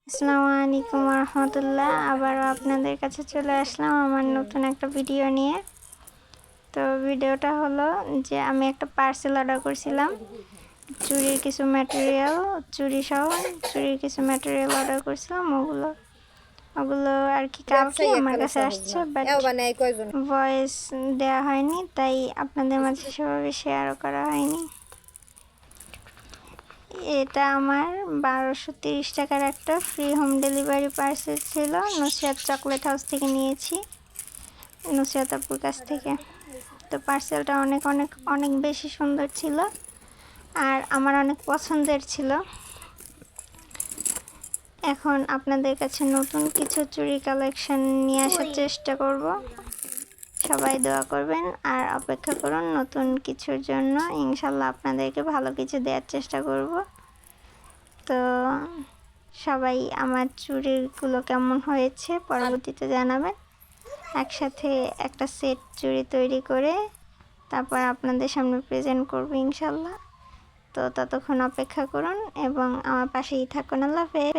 আসসালামু আলাইকুম রহমতুল্লাহ। আবারও আপনাদের কাছে চলে আসলাম আমার নতুন একটা ভিডিও নিয়ে। তো ভিডিওটা হলো যে আমি একটা পার্সেল অর্ডার করছিলাম, চুড়ির কিছু ম্যাটেরিয়াল, চুড়ির কিছু ম্যাটেরিয়াল অর্ডার করছিলাম। ওগুলো আর কি কালকে আমার কাছে আসছে, বাট ভয়েস দেওয়া হয়নি, তাই আপনাদের মাঝে সেভাবে শেয়ারও করা হয়নি। এটা আমার 1230 টাকার একটা ফ্রি হোম ডেলিভারি পার্সেল ছিল। নুসরাত চকলেট হাউস থেকে নিয়েছি, নুসরাত আপুর কাছ থেকে। তো পার্সেলটা অনেক অনেক অনেক বেশি সুন্দর ছিল আর আমার অনেক পছন্দের ছিল। এখন আপনাদের কাছে নতুন কিছু চুড়ি কালেকশন নিয়ে আসার চেষ্টা করব। সবাই দোয়া করবেন আর অপেক্ষা করুন নতুন কিছুর জন্য। ইনশাল্লাহ আপনাদেরকে ভালো কিছু দেওয়ার চেষ্টা করব। তো সবাই আমার চুড়িগুলো কেমন হয়েছে পরবর্তীতে জানাবেন। একসাথে একটা সেট চুড়ি তৈরি করে তারপর আপনাদের সামনে প্রেজেন্ট করব ইনশাল্লাহ। তো ততক্ষণ অপেক্ষা করুন এবং আমার পাশেই থাকুন। আল্লাহ হাফেজ।